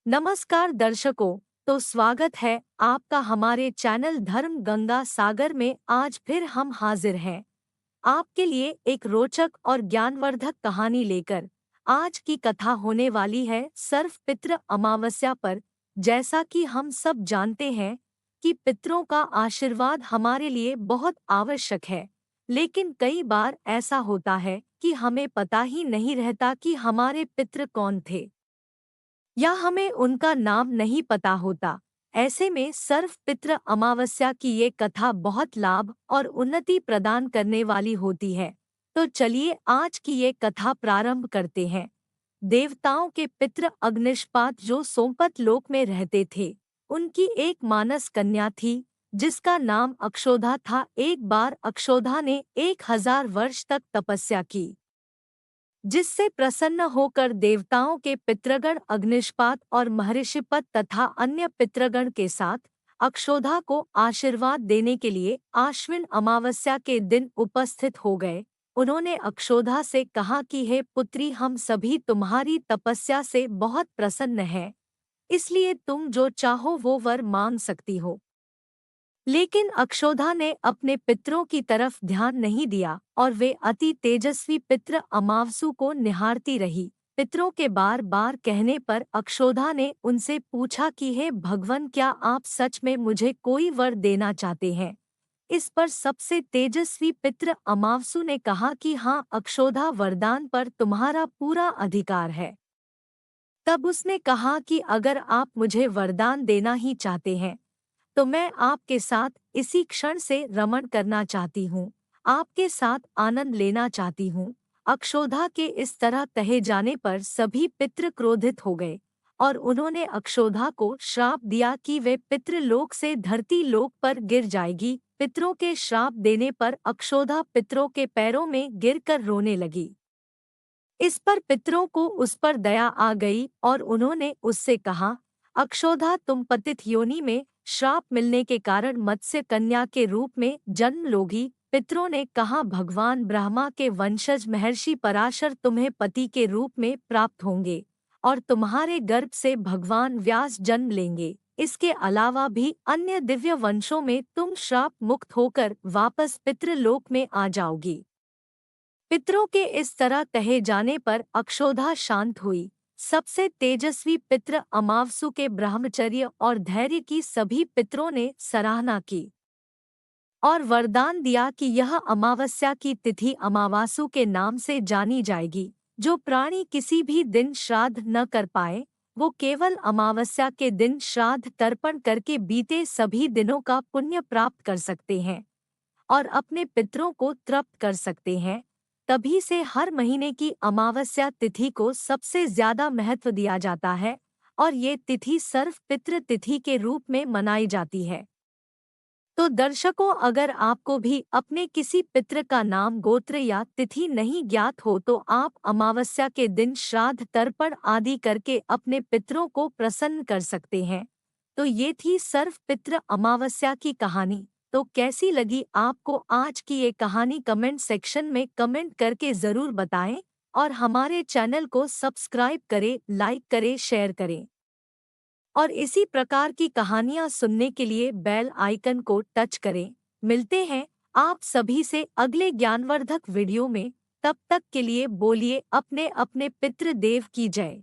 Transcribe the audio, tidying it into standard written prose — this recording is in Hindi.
नमस्कार दर्शकों। तो स्वागत है आपका हमारे चैनल धर्म गंगा सागर में। आज फिर हम हाजिर हैं आपके लिए एक रोचक और ज्ञानवर्धक कहानी लेकर। आज की कथा होने वाली है सर्व पितृ अमावस्या पर। जैसा कि हम सब जानते हैं कि पितरों का आशीर्वाद हमारे लिए बहुत आवश्यक है, लेकिन कई बार ऐसा होता है कि हमें पता ही नहीं रहता कि हमारे पितृ कौन थे, या हमें उनका नाम नहीं पता होता। ऐसे में सर्व पितृ अमावस्या की ये कथा बहुत लाभ और उन्नति प्रदान करने वाली होती है। तो चलिए आज की ये कथा प्रारंभ करते हैं। देवताओं के पितृ अग्निष्पात जो सोमपत लोक में रहते थे, उनकी एक मानस कन्या थी जिसका नाम अक्षोधा था। एक बार अक्षोधा ने 1000 वर्ष तक तपस्या की, जिससे प्रसन्न होकर देवताओं के पितृगण अग्निष्पात और महर्षिपत तथा अन्य पितृगण के साथ अक्षोधा को आशीर्वाद देने के लिए आश्विन अमावस्या के दिन उपस्थित हो गए। उन्होंने अक्षोधा से कहा कि हे पुत्री, हम सभी तुम्हारी तपस्या से बहुत प्रसन्न हैं, इसलिए तुम जो चाहो वो वर मांग सकती हो। लेकिन अक्षोधा ने अपने पितरों की तरफ ध्यान नहीं दिया और वे अति तेजस्वी पितृ अमावसु को निहारती रही। पितरों के बार बार कहने पर अक्षोधा ने उनसे पूछा कि हे भगवन, क्या आप सच में मुझे कोई वर देना चाहते हैं? इस पर सबसे तेजस्वी पितृ अमावसु ने कहा कि हाँ अक्षोधा, वरदान पर तुम्हारा पूरा अधिकार है। तब उसने कहा कि अगर आप मुझे वरदान देना ही चाहते हैं तो मैं आपके साथ इसी क्षण से रमण करना चाहती हूँ, आपके साथ आनंद लेना चाहती हूँ। अक्षोधा के इस तरह कहे जाने पर सभी पितृ क्रोधित हो गए और उन्होंने अक्षोधा को श्राप दिया कि वे पितृलोक से धरती लोक पर गिर जाएगी। पितरों के श्राप देने पर अक्षोधा पितरों के पैरों में गिरकर रोने लगी। इस पर पितरों को उस पर दया आ गई और उन्होंने उससे कहा, अक्षोधा, तुम पतित योनि में श्राप मिलने के कारण मत्स्य कन्या के रूप में जन्म लोगी। पितरों ने कहा, भगवान ब्रह्मा के वंशज महर्षि पराशर तुम्हें पति के रूप में प्राप्त होंगे और तुम्हारे गर्भ से भगवान व्यास जन्म लेंगे। इसके अलावा भी अन्य दिव्य वंशों में तुम श्राप मुक्त होकर वापस पितृलोक में आ जाओगी। पितरों के इस तरह कहे जाने पर अक्षोधा शांत हुई। सबसे तेजस्वी पितृ अमावसु के ब्रह्मचर्य और धैर्य की सभी पितरों ने सराहना की और वरदान दिया कि यह अमावस्या की तिथि अमावासु के नाम से जानी जाएगी। जो प्राणी किसी भी दिन श्राद्ध न कर पाए, वो केवल अमावस्या के दिन श्राद्ध तर्पण करके बीते सभी दिनों का पुण्य प्राप्त कर सकते हैं और अपने पितरों को तृप्त कर सकते हैं। तभी से हर महीने की अमावस्या तिथि को सबसे ज्यादा महत्व दिया जाता है और ये तिथि सर्व पितृ तिथि के रूप में मनाई जाती है। तो दर्शकों, अगर आपको भी अपने किसी पितृ का नाम, गोत्र या तिथि नहीं ज्ञात हो तो आप अमावस्या के दिन श्राद्ध तर्पण आदि करके अपने पितरों को प्रसन्न कर सकते हैं। तो ये थी सर्व पितृ अमावस्या की कहानी। तो कैसी लगी आपको आज की ये कहानी? कमेंट सेक्शन में कमेंट करके ज़रूर बताएं और हमारे चैनल को सब्सक्राइब करें, लाइक करें, शेयर करें और इसी प्रकार की कहानियाँ सुनने के लिए बेल आइकन को टच करें। मिलते हैं आप सभी से अगले ज्ञानवर्धक वीडियो में। तब तक के लिए बोलिए अपने अपने पितृ देव की जय।